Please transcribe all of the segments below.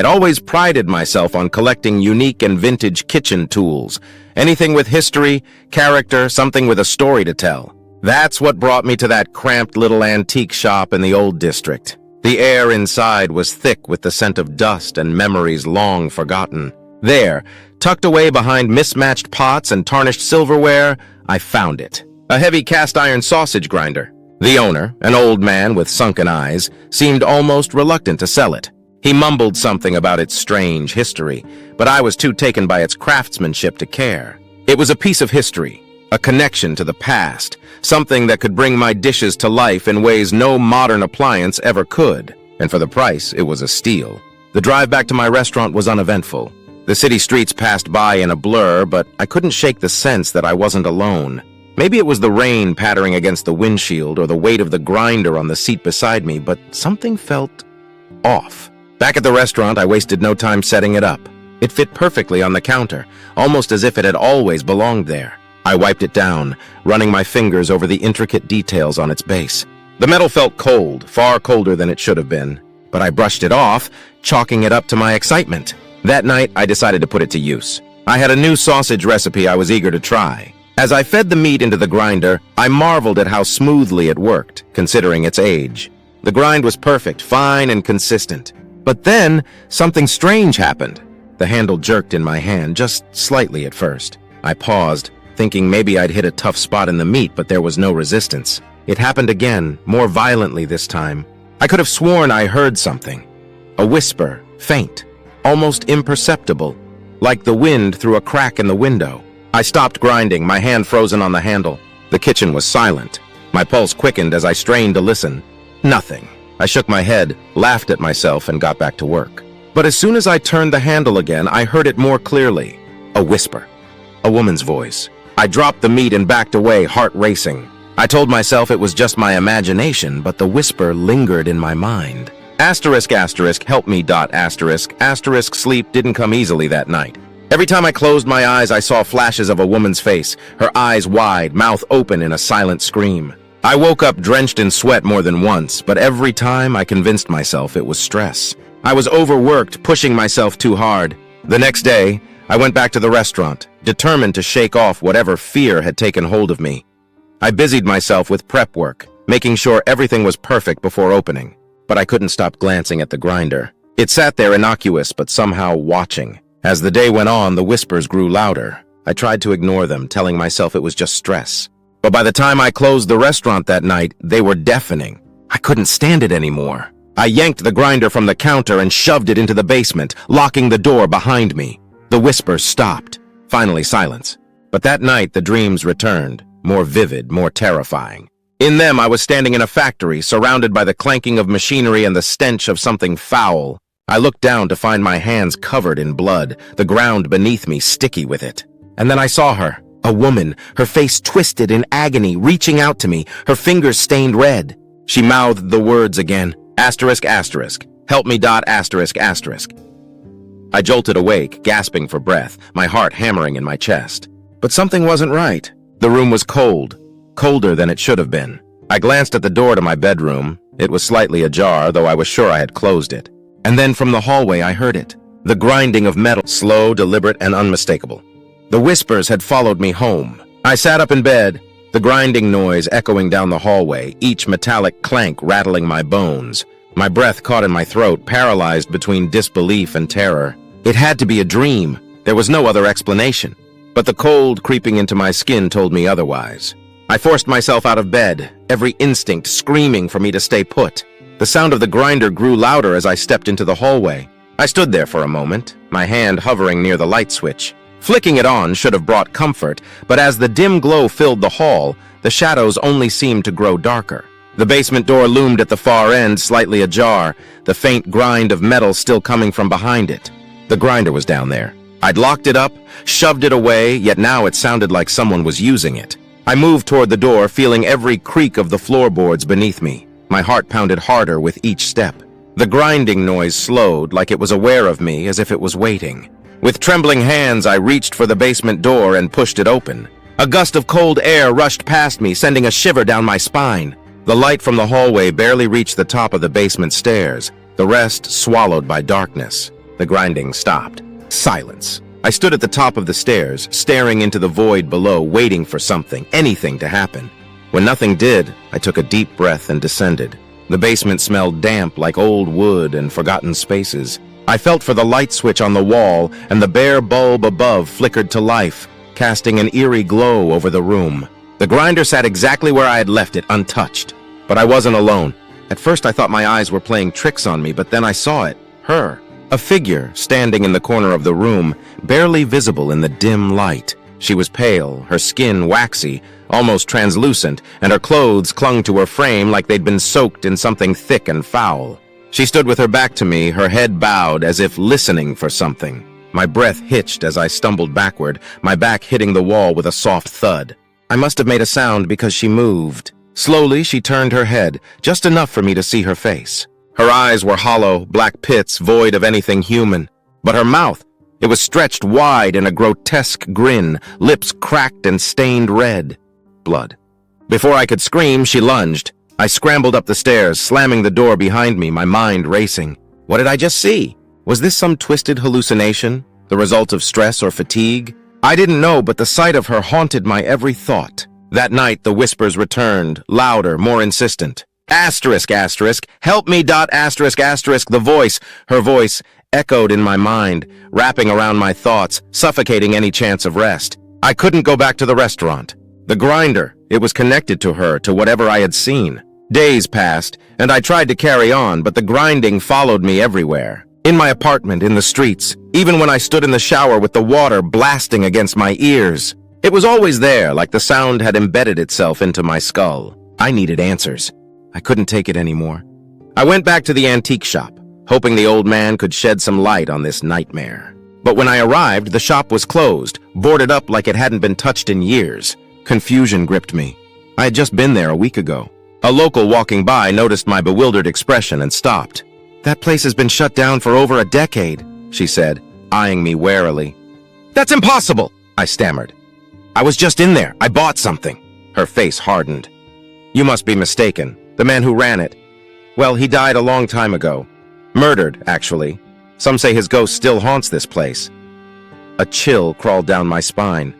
I'd always prided myself on collecting unique and vintage kitchen tools. Anything with history, character, something with a story to tell. That's what brought me to that cramped little antique shop in the old district. The air inside was thick with the scent of dust and memories long forgotten. There, tucked away behind mismatched pots and tarnished silverware, I found it. A heavy cast-iron sausage grinder. The owner, an old man with sunken eyes, seemed almost reluctant to sell it. He mumbled something about its strange history, but I was too taken by its craftsmanship to care. It was a piece of history, a connection to the past, something that could bring my dishes to life in ways no modern appliance ever could. And for the price, it was a steal. The drive back to my restaurant was uneventful. The city streets passed by in a blur, but I couldn't shake the sense that I wasn't alone. Maybe it was the rain pattering against the windshield or the weight of the grinder on the seat beside me, but something felt off. Back at the restaurant, I wasted no time setting it up. It fit perfectly on the counter, almost as if it had always belonged there. I wiped it down, running my fingers over the intricate details on its base. The metal felt cold, far colder than it should have been, but I brushed it off, chalking it up to my excitement. That night, I decided to put it to use. I had a new sausage recipe I was eager to try. As I fed the meat into the grinder, I marveled at how smoothly it worked, considering its age. The grind was perfect, fine and consistent. But then, something strange happened. The handle jerked in my hand, just slightly at first. I paused, thinking maybe I'd hit a tough spot in the meat, but there was no resistance. It happened again, more violently this time. I could have sworn I heard something. A whisper, faint, almost imperceptible, like the wind through a crack in the window. I stopped grinding, my hand frozen on the handle. The kitchen was silent. My pulse quickened as I strained to listen. Nothing. I shook my head, laughed at myself, and got back to work. But as soon as I turned the handle again, I heard it more clearly. A whisper. A woman's voice. I dropped the meat and backed away, heart racing. I told myself it was just my imagination, but the whisper lingered in my mind. Help me, sleep didn't come easily that night. Every time I closed my eyes, I saw flashes of a woman's face, her eyes wide, mouth open in a silent scream. I woke up drenched in sweat more than once, but every time I convinced myself it was stress. I was overworked, pushing myself too hard. The next day, I went back to the restaurant, determined to shake off whatever fear had taken hold of me. I busied myself with prep work, making sure everything was perfect before opening. But I couldn't stop glancing at the grinder. It sat there innocuous, but somehow watching. As the day went on, the whispers grew louder. I tried to ignore them, telling myself it was just stress. But by the time I closed the restaurant that night, they were deafening. I couldn't stand it anymore. I yanked the grinder from the counter and shoved it into the basement, locking the door behind me. The whispers stopped. Finally, silence. But that night, the dreams returned, more vivid, more terrifying. In them, I was standing in a factory, surrounded by the clanking of machinery and the stench of something foul. I looked down to find my hands covered in blood, the ground beneath me sticky with it. And then I saw her. A woman, her face twisted in agony, reaching out to me, her fingers stained red. She mouthed the words again. Help me, I jolted awake, gasping for breath, my heart hammering in my chest. But something wasn't right. The room was cold, colder than it should have been. I glanced at the door to my bedroom. It was slightly ajar, though I was sure I had closed it. And then from the hallway I heard it. The grinding of metal, slow, deliberate, and unmistakable. The whispers had followed me home. I sat up in bed, the grinding noise echoing down the hallway, each metallic clank rattling my bones. My breath caught in my throat, paralyzed between disbelief and terror. It had to be a dream. There was no other explanation. But the cold creeping into my skin told me otherwise. I forced myself out of bed, every instinct screaming for me to stay put. The sound of the grinder grew louder as I stepped into the hallway. I stood there for a moment, my hand hovering near the light switch. Flicking it on should have brought comfort, but as the dim glow filled the hall, the shadows only seemed to grow darker. The basement door loomed at the far end, slightly ajar, the faint grind of metal still coming from behind it. The grinder was down there. I'd locked it up, shoved it away, yet now it sounded like someone was using it. I moved toward the door, feeling every creak of the floorboards beneath me. My heart pounded harder with each step. The grinding noise slowed, like it was aware of me, as if it was waiting. With trembling hands, I reached for the basement door and pushed it open. A gust of cold air rushed past me, sending a shiver down my spine. The light from the hallway barely reached the top of the basement stairs, the rest swallowed by darkness. The grinding stopped. Silence. I stood at the top of the stairs, staring into the void below, waiting for something, anything to happen. When nothing did, I took a deep breath and descended. The basement smelled damp like old wood and forgotten spaces. I felt for the light switch on the wall, and the bare bulb above flickered to life, casting an eerie glow over the room. The grinder sat exactly where I had left it, untouched. But I wasn't alone. At first I thought my eyes were playing tricks on me, but then I saw it. Her. A figure standing in the corner of the room, barely visible in the dim light. She was pale, her skin waxy, almost translucent, and her clothes clung to her frame like they'd been soaked in something thick and foul. She stood with her back to me, her head bowed as if listening for something. My breath hitched as I stumbled backward, my back hitting the wall with a soft thud. I must have made a sound because she moved. Slowly, she turned her head, just enough for me to see her face. Her eyes were hollow, black pits void of anything human. But her mouth, it was stretched wide in a grotesque grin, lips cracked and stained red. Blood. Before I could scream, she lunged. I scrambled up the stairs, slamming the door behind me, my mind racing. What did I just see? Was this some twisted hallucination, the result of stress or fatigue? I didn't know, but the sight of her haunted my every thought. That night, the whispers returned, louder, more insistent. Asterisk, asterisk, help me, dot, asterisk, asterisk, the voice. Her voice echoed in my mind, wrapping around my thoughts, suffocating any chance of rest. I couldn't go back to the restaurant. The grinder, it was connected to her, to whatever I had seen. Days passed, and I tried to carry on, but the grinding followed me everywhere. In my apartment, in the streets, even when I stood in the shower with the water blasting against my ears. It was always there, like the sound had embedded itself into my skull. I needed answers. I couldn't take it anymore. I went back to the antique shop, hoping the old man could shed some light on this nightmare. But when I arrived, the shop was closed, boarded up like it hadn't been touched in years. Confusion gripped me. I had just been there a week ago. A local walking by noticed my bewildered expression and stopped. "That place has been shut down for over a decade," she said, eyeing me warily. "That's impossible," I stammered. "I was just in there. I bought something." Her face hardened. "You must be mistaken. The man who ran it. Well, he died a long time ago. Murdered, actually. Some say his ghost still haunts this place." A chill crawled down my spine.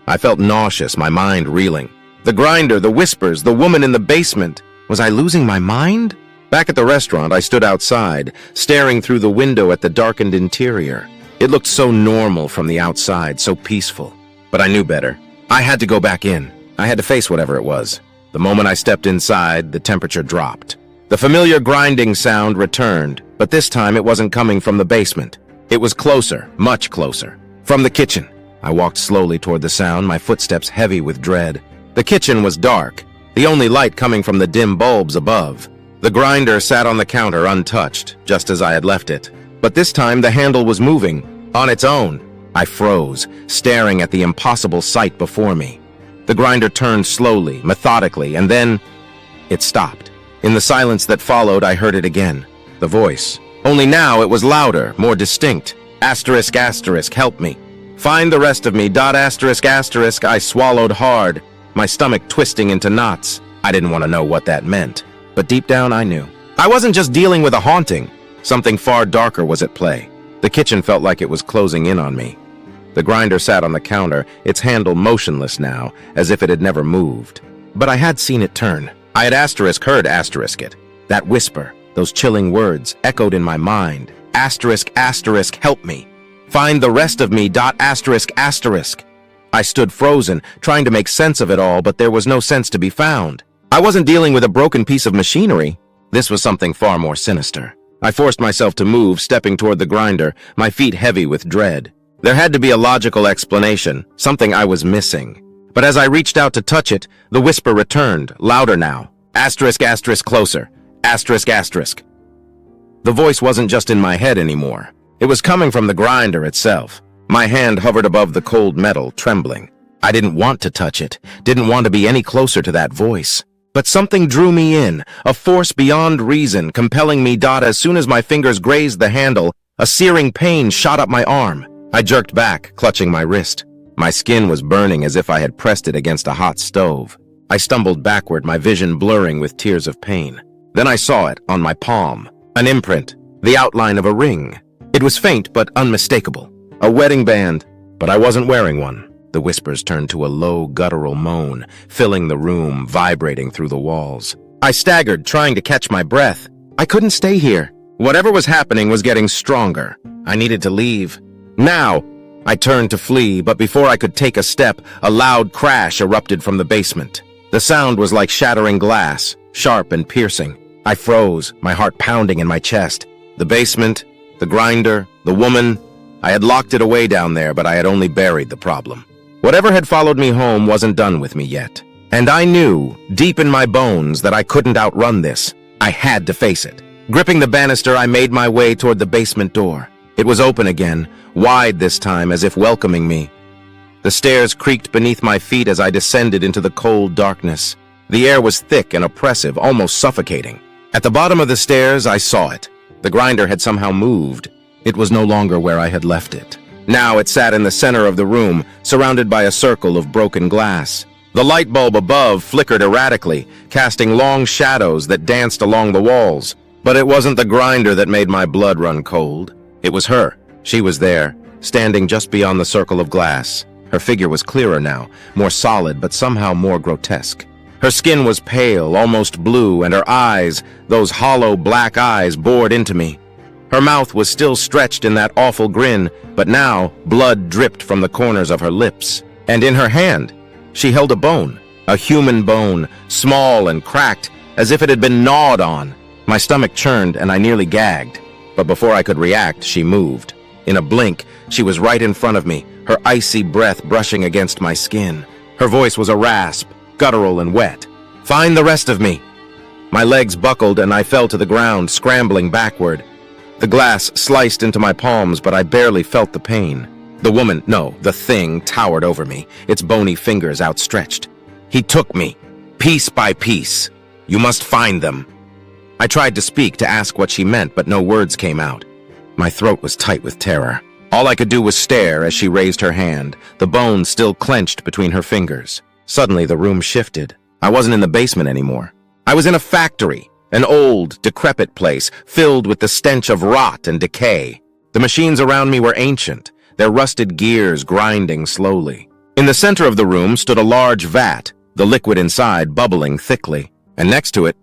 I felt nauseous, my mind reeling. The grinder, the whispers, the woman in the basement. Was I losing my mind? Back at the restaurant, I stood outside, staring through the window at the darkened interior. It looked so normal from the outside, so peaceful. But I knew better. I had to go back in. I had to face whatever it was. The moment I stepped inside, the temperature dropped. The familiar grinding sound returned, but this time it wasn't coming from the basement. It was closer, much closer. From the kitchen. I walked slowly toward the sound, my footsteps heavy with dread. The kitchen was dark, the only light coming from the dim bulbs above. The grinder sat on the counter untouched, just as I had left it. But this time the handle was moving, on its own. I froze, staring at the impossible sight before me. The grinder turned slowly, methodically, and then it stopped. In the silence that followed, I heard it again. The voice. Only now it was louder, more distinct. Asterisk, asterisk, help me. Find the rest of me, dot, asterisk, asterisk. I swallowed hard, my stomach twisting into knots. I didn't want to know what that meant, but deep down I knew. I wasn't just dealing with a haunting. Something far darker was at play. The kitchen felt like it was closing in on me. The grinder sat on the counter, its handle motionless now, as if it had never moved. But I had seen it turn. I had heard asterisk it. That whisper, those chilling words, echoed in my mind. Asterisk, asterisk, help me. Find the rest of me, dot, asterisk, asterisk. I stood frozen, trying to make sense of it all, but there was no sense to be found. I wasn't dealing with a broken piece of machinery. This was something far more sinister. I forced myself to move, stepping toward the grinder, my feet heavy with dread. There had to be a logical explanation, something I was missing. But as I reached out to touch it, the whisper returned, louder now. Asterisk, asterisk, closer. Asterisk, asterisk. The voice wasn't just in my head anymore. It was coming from the grinder itself. My hand hovered above the cold metal, trembling. I didn't want to touch it, didn't want to be any closer to that voice. But something drew me in, a force beyond reason, compelling me, dot, as soon as my fingers grazed the handle, a searing pain shot up my arm. I jerked back, clutching my wrist. My skin was burning as if I had pressed it against a hot stove. I stumbled backward, my vision blurring with tears of pain. Then I saw it on my palm. An imprint, the outline of a ring. It was faint but unmistakable. A wedding band, but I wasn't wearing one. The whispers turned to a low, guttural moan, filling the room, vibrating through the walls. I staggered, trying to catch my breath. I couldn't stay here. Whatever was happening was getting stronger. I needed to leave. Now! I turned to flee, but before I could take a step, a loud crash erupted from the basement. The sound was like shattering glass, sharp and piercing. I froze, my heart pounding in my chest. The basement, the grinder, the woman. I had locked it away down there, but I had only buried the problem. Whatever had followed me home wasn't done with me yet. And I knew, deep in my bones, that I couldn't outrun this. I had to face it. Gripping the banister, I made my way toward the basement door. It was open again, wide this time, as if welcoming me. The stairs creaked beneath my feet as I descended into the cold darkness. The air was thick and oppressive, almost suffocating. At the bottom of the stairs, I saw it. The grinder had somehow moved. It was no longer where I had left it. Now it sat in the center of the room, surrounded by a circle of broken glass. The light bulb above flickered erratically, casting long shadows that danced along the walls. But it wasn't the grinder that made my blood run cold. It was her. She was there, standing just beyond the circle of glass. Her figure was clearer now, more solid but somehow more grotesque. Her skin was pale, almost blue, and her eyes, those hollow black eyes, bored into me. Her mouth was still stretched in that awful grin, but now blood dripped from the corners of her lips. And in her hand, she held a bone, a human bone, small and cracked, as if it had been gnawed on. My stomach churned and I nearly gagged. But before I could react, she moved. In a blink, she was right in front of me, her icy breath brushing against my skin. Her voice was a rasp, guttural and wet. "Find the rest of me." My legs buckled and I fell to the ground, scrambling backward. The glass sliced into my palms, but I barely felt the pain. The thing towered over me, its bony fingers outstretched. He took me, piece by piece. "You must find them." I tried to speak, to ask what she meant, but no words came out. My throat was tight with terror. All I could do was stare as she raised her hand, the bone still clenched between her fingers. Suddenly, the room shifted. I wasn't in the basement anymore. I was in a factory, an old, decrepit place filled with the stench of rot and decay. The machines around me were ancient, their rusted gears grinding slowly. In the center of the room stood a large vat, the liquid inside bubbling thickly, and next to it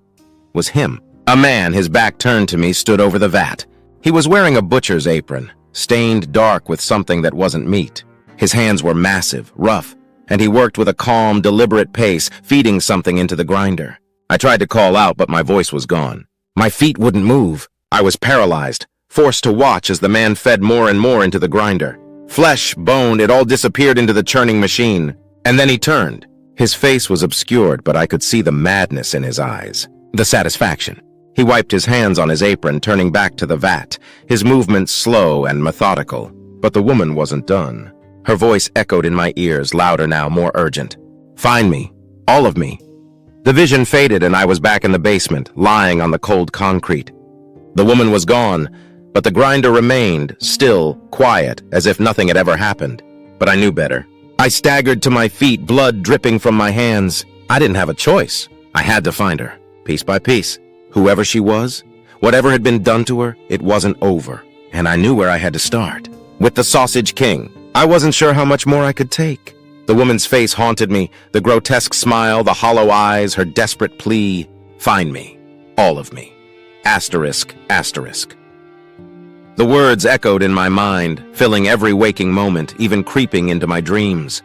was him. A man, his back turned to me, stood over the vat. He was wearing a butcher's apron, stained dark with something that wasn't meat. His hands were massive, rough, and he worked with a calm, deliberate pace, feeding something into the grinder. I tried to call out, but my voice was gone. My feet wouldn't move. I was paralyzed, forced to watch as the man fed more and more into the grinder. Flesh, bone, it all disappeared into the churning machine. And then he turned. His face was obscured, but I could see the madness in his eyes, the satisfaction. He wiped his hands on his apron, turning back to the vat, his movements slow and methodical. But the woman wasn't done. Her voice echoed in my ears, louder now, more urgent. "Find me. All of me." The vision faded and I was back in the basement, lying on the cold concrete. The woman was gone, but the grinder remained, still, quiet, as if nothing had ever happened. But I knew better. I staggered to my feet, blood dripping from my hands. I didn't have a choice. I had to find her, piece by piece. Whoever she was, whatever had been done to her, it wasn't over. And I knew where I had to start. With the Sausage King. I wasn't sure how much more I could take. The woman's face haunted me, the grotesque smile, the hollow eyes, her desperate plea. Find me. All of me. Asterisk, asterisk. The words echoed in my mind, filling every waking moment, even creeping into my dreams.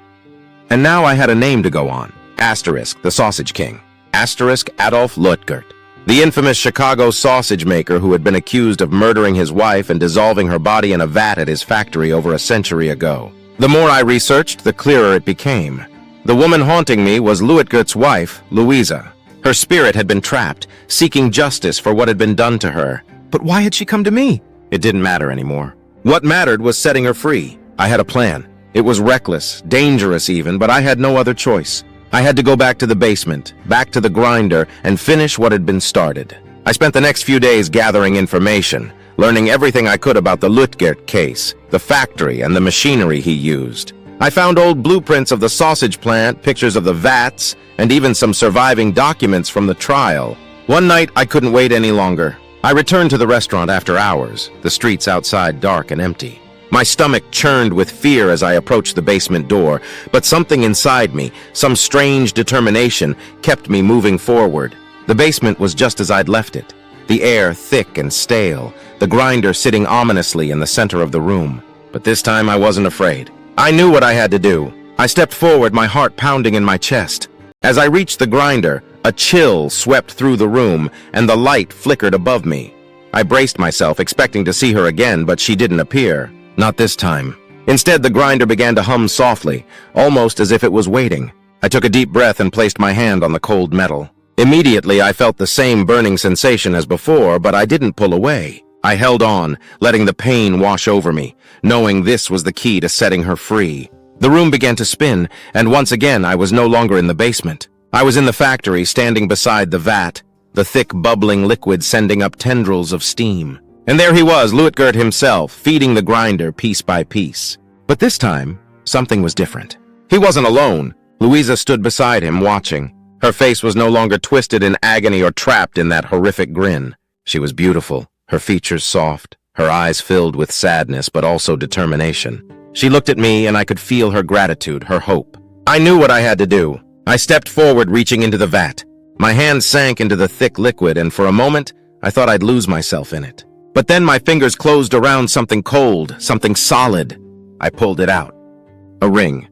And now I had a name to go on. Asterisk, the Sausage King. Asterisk, Adolph Luetgert. The infamous Chicago sausage maker who had been accused of murdering his wife and dissolving her body in a vat at his factory over a century ago. The more I researched, the clearer it became. The woman haunting me was Luetgert's wife, Louisa. Her spirit had been trapped, seeking justice for what had been done to her. But why had she come to me? It didn't matter anymore. What mattered was setting her free. I had a plan. It was reckless, dangerous even, but I had no other choice. I had to go back to the basement, back to the grinder, and finish what had been started. I spent the next few days gathering information, learning everything I could about the Luetgert case, the factory, and the machinery he used. I found old blueprints of the sausage plant, pictures of the vats, and even some surviving documents from the trial. One night, I couldn't wait any longer. I returned to the restaurant after hours, the streets outside dark and empty. My stomach churned with fear as I approached the basement door, but something inside me, some strange determination, kept me moving forward. The basement was just as I'd left it. The air thick and stale, the grinder sitting ominously in the center of the room. But this time I wasn't afraid. I knew what I had to do. I stepped forward, my heart pounding in my chest. As I reached the grinder, a chill swept through the room, and the light flickered above me. I braced myself, expecting to see her again, but she didn't appear. Not this time. Instead, the grinder began to hum softly, almost as if it was waiting. I took a deep breath and placed my hand on the cold metal. Immediately, I felt the same burning sensation as before, but I didn't pull away. I held on, letting the pain wash over me, knowing this was the key to setting her free. The room began to spin, and once again I was no longer in the basement. I was in the factory, standing beside the vat, the thick bubbling liquid sending up tendrils of steam. And there he was, Luetgert himself, feeding the grinder piece by piece. But this time, something was different. He wasn't alone. Louisa stood beside him, watching. Her face was no longer twisted in agony or trapped in that horrific grin. She was beautiful, her features soft, her eyes filled with sadness but also determination. She looked at me, and I could feel her gratitude, her hope. I knew what I had to do. I stepped forward, reaching into the vat. My hand sank into the thick liquid, and for a moment, I thought I'd lose myself in it. But then my fingers closed around something cold, something solid. I pulled it out. A ring.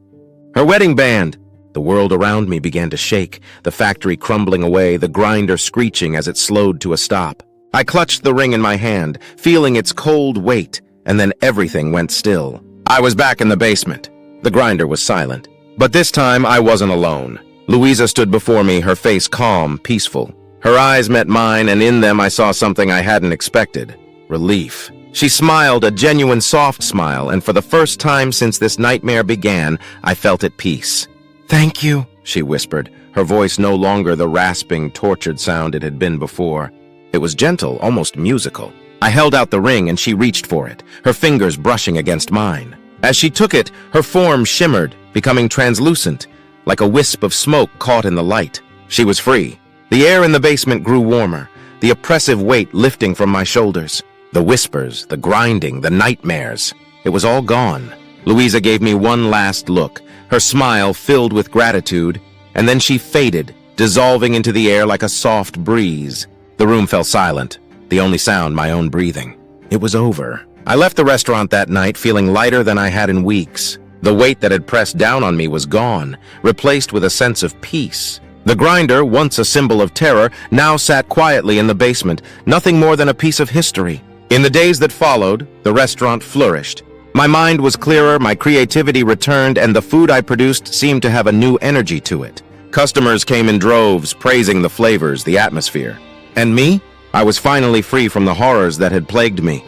Her wedding band. The world around me began to shake, the factory crumbling away, the grinder screeching as it slowed to a stop. I clutched the ring in my hand, feeling its cold weight, and then everything went still. I was back in the basement. The grinder was silent. But this time, I wasn't alone. Louisa stood before me, her face calm, peaceful. Her eyes met mine, and in them I saw something I hadn't expected. Relief. She smiled, a genuine soft smile, and for the first time since this nightmare began, I felt at peace. "Thank you," she whispered, her voice no longer the rasping, tortured sound it had been before. It was gentle, almost musical. I held out the ring, and she reached for it, her fingers brushing against mine. As she took it, her form shimmered, becoming translucent, like a wisp of smoke caught in the light. She was free. The air in the basement grew warmer, the oppressive weight lifting from my shoulders. The whispers, the grinding, the nightmares. It was all gone. Louisa gave me one last look, her smile filled with gratitude, and then she faded, dissolving into the air like a soft breeze. The room fell silent, the only sound my own breathing. It was over. I left the restaurant that night feeling lighter than I had in weeks. The weight that had pressed down on me was gone, replaced with a sense of peace. The grinder, once a symbol of terror, now sat quietly in the basement, nothing more than a piece of history. In the days that followed, the restaurant flourished. My mind was clearer, my creativity returned, and the food I produced seemed to have a new energy to it. Customers came in droves, praising the flavors, the atmosphere. And me? I was finally free from the horrors that had plagued me.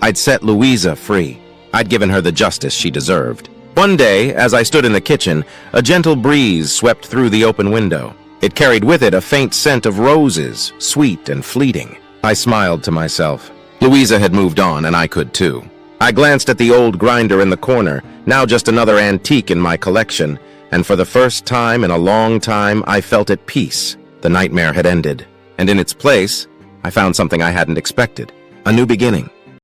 I'd set Louisa free. I'd given her the justice she deserved. One day, as I stood in the kitchen, a gentle breeze swept through the open window. It carried with it a faint scent of roses, sweet and fleeting. I smiled to myself. Louisa had moved on, and I could too. I glanced at the old grinder in the corner, now just another antique in my collection, and for the first time in a long time, I felt at peace. The nightmare had ended, and in its place, I found something I hadn't expected. A new beginning.